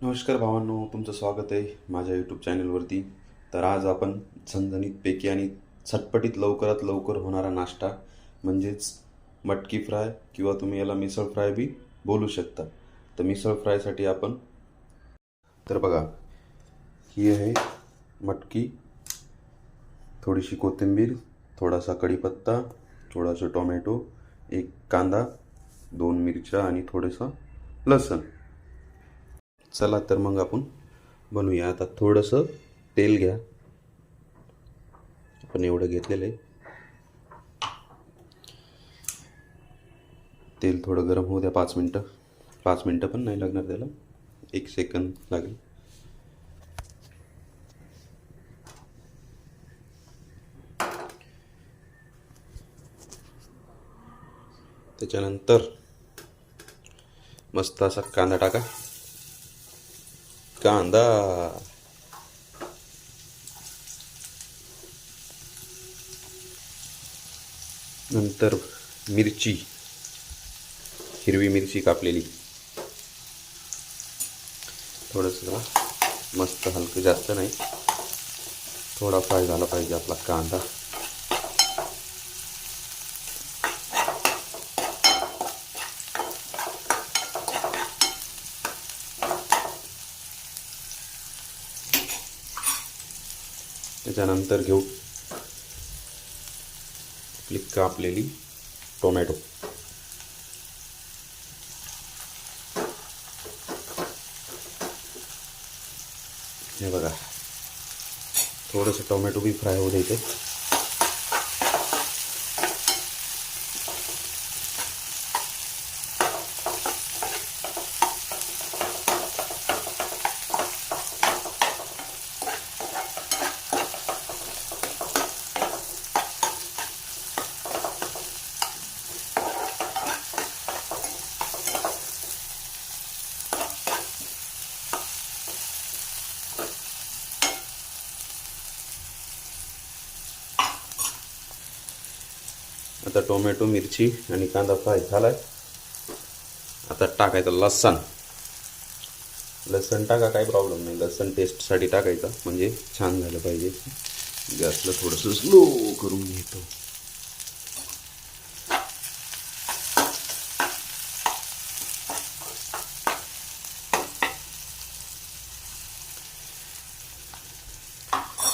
नमस्कार भावांनो, तुमचं स्वागत आहे माझ्या यूट्यूब चॅनलवरती. तर आज आपण झणझणीतपैकी आणि झटपटीत लवकरात लवकर होणारा नाश्ता म्हणजेच मटकी फ्राय किंवा तुम्ही याला मिसळ फ्राय बी बोलू शकता. तर मिसळ फ्रायसाठी आपण तर बघा, ही आहे मटकी, थोडीशी कोथिंबीर, थोडासा कढीपत्ता, थोडासा टोमॅटो, एक कांदा, 2 मिरच्या आणि थोडंसं लसण. चला तर मग आपण बनवूया. आता थोडंसं तेल घ्या. आपण एवढं घेतलेलं आहे. तेल थोडं गरम होऊ द्या 5 मिनटं. 5 मिनटं पण नाही लागणार त्याला, 1 सेकंद लागेल. त्याच्यानंतर मस्त असा कांदा टाका. कांदा, नंतर मिरची, हिरवी मिरची कापलेली. थोडंसं मस्त हलकं, जास्त नाही, थोडा फ्राय झाला पाहिजे आपला कांदा. त्याच्यानंतर घेऊ आपली कापलेली टोमॅटो. हे बघा, थोडंसं टोमॅटो बी फ्राय होऊ द्यायचं. आता टोमॅटो, मिरची आणि कांदा फ्राय झालाय. आता टाकायचं लसण. लसण टाका, काही प्रॉब्लेम नाही. लसण टेस्टसाठी टाकायचा, म्हणजे छान झालं पाहिजे. गॅसला थोडंसं स्लो करून घेतो.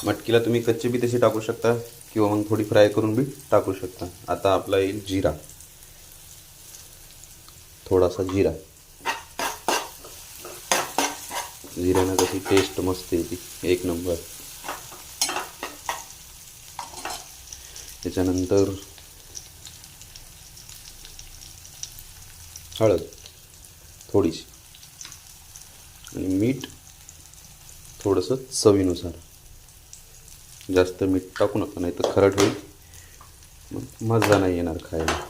मटकीला तुम्ही कच्ची बी तशी टाकू शकता किंवा मग थोडी फ्राय करून बी टाकू शकता. आता आपला येईल जिरा, थोडासा जिरा. जिऱ्यानं कशी टेस्ट मस्त येते, एक नंबर. त्याच्यानंतर हळद थोडीशी आणि मीठ थोडंसं चवीनुसार. जास्त मीठ टाकू नका, नाही तर खरड होईल, मग मजा नाही येणार खायला.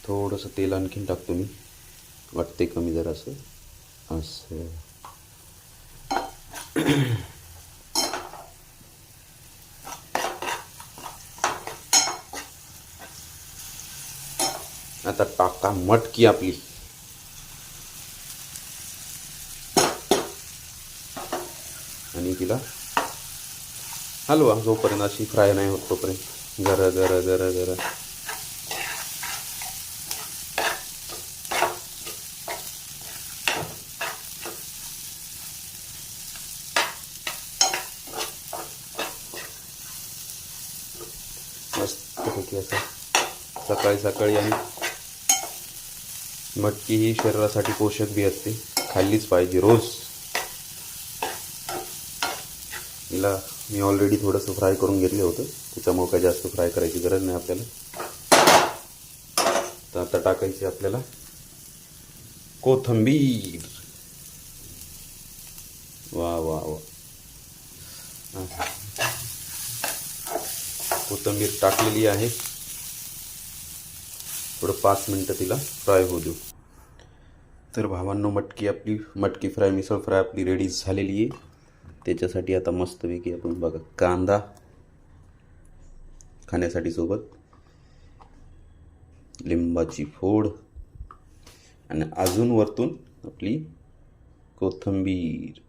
थोडंसं तेल आणखीन टाकतो मी, वाटते कमी जरासं असं. आता टाका मटकी आपली. आणि तिला हलवा जोपर्यंत अशी फ्राय नाही होत तोपर्यंत. जरा जरा जरा जरा मस्तपैकी असं. सकाळी सकाळी आणि मटकी ही शरीरासाठी पोषक बी असते, खाल्लीच पाहिजे रोज. हिला मी ऑलरेडी थोडंसं फ्राय करून घेतलं होतं, त्याच्यामुळे काही जास्त फ्राय करायची गरज नाही आपल्याला. तर आता टाकायची आपल्याला कोथिंबीर. वा वा वा. कोथिंबीर टाकलेली आहे. थोडं 5 मिनटं तिला फ्राय होऊ देऊ. तर भावांनो, मटकी फ्राय मिसळ फ्राय आपली रेडी झालेली आहे. त्याच्यासाठी आता मस्तपैकी आपण बघा कांदा खाण्यासाठी सोबत, लिंबाची फोड आणि अजून वरतून आपली कोथिंबीर.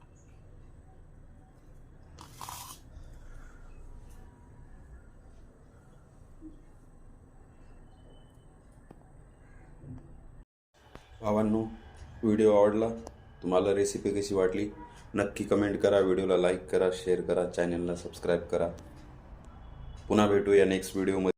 भावांनो, व्हिडिओ आवडला? तुम्हाला रेसिपी कशी वाटली नक्की कमेंट करा, व्हिडिओला लाईक करा, शेअर करा, चॅनलला सबस्क्राईब करा. पुन्हा भेटूया नेक्स्ट व्हिडिओमध्ये.